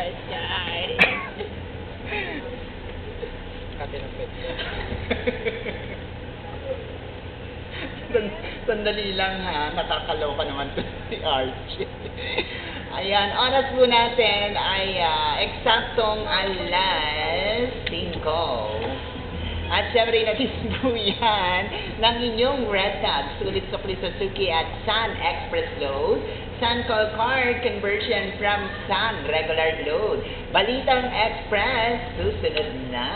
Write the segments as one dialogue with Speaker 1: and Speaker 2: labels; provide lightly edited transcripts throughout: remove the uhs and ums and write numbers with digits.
Speaker 1: guys.
Speaker 2: Kati ng pet.
Speaker 1: Sandali lang ha, nakakaloka naman to si Archie. Ayan, oras po natin ay eksaktong alas 5. At syempre, natis po yan ng inyong red tag, sulit sa Suzuki at Sun Express Load, Sun Call Card conversion from Sun Regular Load. Balitang Express, susunod na.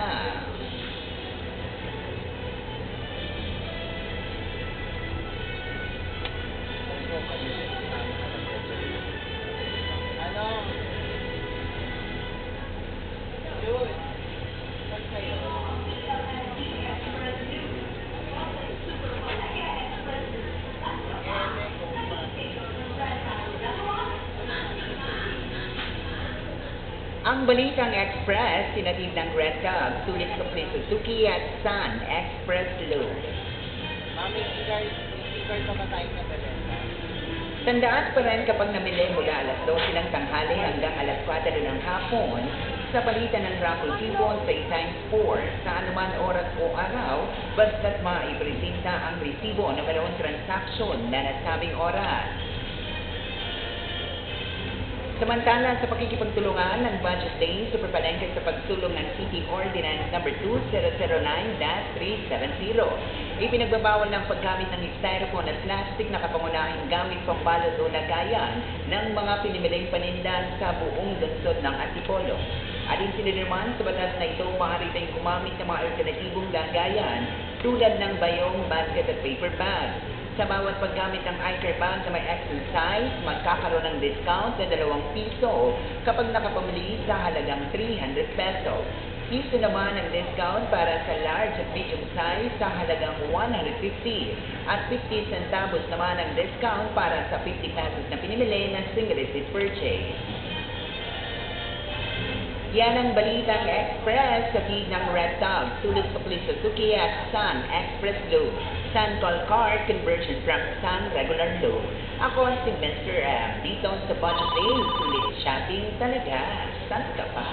Speaker 1: Ang Balitang Express, sinatid ng Red Cab, sulit sa Suzuki at Sun Express Load.
Speaker 2: Mami, guys pa ba tayo na talenta?
Speaker 1: Tandaan pa rin kapag namili mula alas 12 ng tanghali hanggang alas 4 ng hapon sa palitan ng raffle coupon sa 3x4 sa anuman oras o araw basta't maipresenta ang resibo na mayroong transaksyon na nasabing oras. Samantala sa pakikipagtulungan ng Budget Day, Super Palengke sa pagsulong ng City Ordinance No. 2009-370. Ipinagbabawal ng paggamit ng styrofoam at plastic na kapangunahing gamit pambalot o lagayan ng mga pinimiling paninda sa buong lungsod ng Antipolo. Aling sinilirman sa batas na ito, maaari tayong gumamit ng mga alternatibong lagayan tulad ng bayong, basket at paper bag. Sa bawat paggamit ng iCare bag na may XL size, magkakaroon ng discount na 2 piso kapag nakapamili sa halagang 300 pesos. Piso naman ang discount para sa large at medium size sa halagang 150 at 50 centavos naman ang discount para sa 50 pesos na pinimili na single receipt purchase. Yan ang Balitang Express sa feed ng Red Tag, sulit sa Suzuki at Sun Express Load, Sun Call Card conversion from Sun Regular Load. Ako si Mr. M, dito sa Budget Day, sulit shopping talaga. Saan ka pa?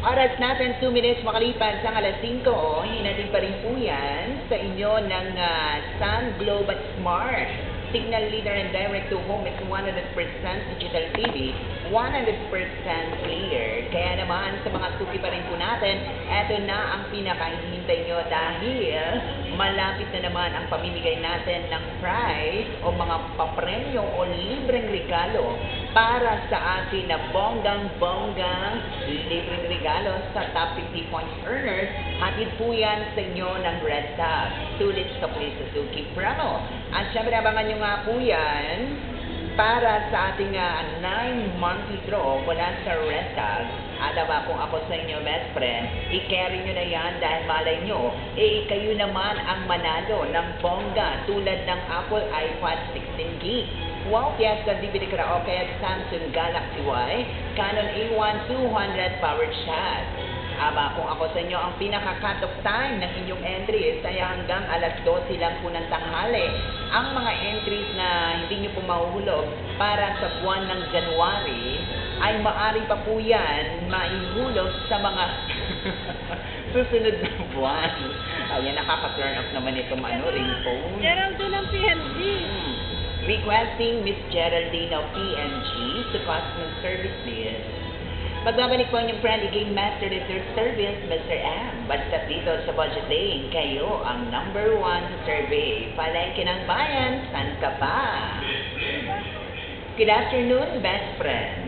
Speaker 1: Oras natin 2 minutes makalipas ang alas 5. Hinatid pa rin po yan sa inyo ng Sun Globe at Smart. Signal leader and direct to home is 100% digital TV, 100% clear. Kaya naman sa mga suki pa rin po natin, eto na ang pinakahihintay nyo dahil malapit na naman ang pamimigay natin ng prize o mga papremyo o libreng regalo para sa atin na bonggang-bonggang libreng regalo sa top 50 points earners. Hatid po yan sa inyo ng Red Tag, sulit sa Suzuki Promo. At syempre abangan nyo nga po yan para sa ating 9 monthly draw mula sa Red Tag. Alam ba kung ako sa inyo best friend, i-carry nyo na yan dahil malay nyo, kayo naman ang manalo ng bongga tulad ng Apple iPad 16GB. Wow, Fiesta DVD Karaoke at Samsung Galaxy Y, Canon A1 200 powered shot. Aba, kung ako sa inyo ang pinaka-cut-off time ng inyong entries ay hanggang alas 12 lang po ng tanghali. Ang mga entries na hindi nyo po mahuhulog para sa buwan ng January ay maaari pa po yan maihulog sa mga susunod na buwan. Ayan, nakaka-turn off naman itong ringtone.
Speaker 3: Geraldine ng PNG.
Speaker 1: Requesting Miss Geraldine of PNG to customer service please. Magbabalik po ang inyong friendly game master research service, Mr. M. Basta dito sa Budget Day, kayo ang number 1 sa survey. Palengke ng bayan, saan ka pa? Good afternoon, best friend.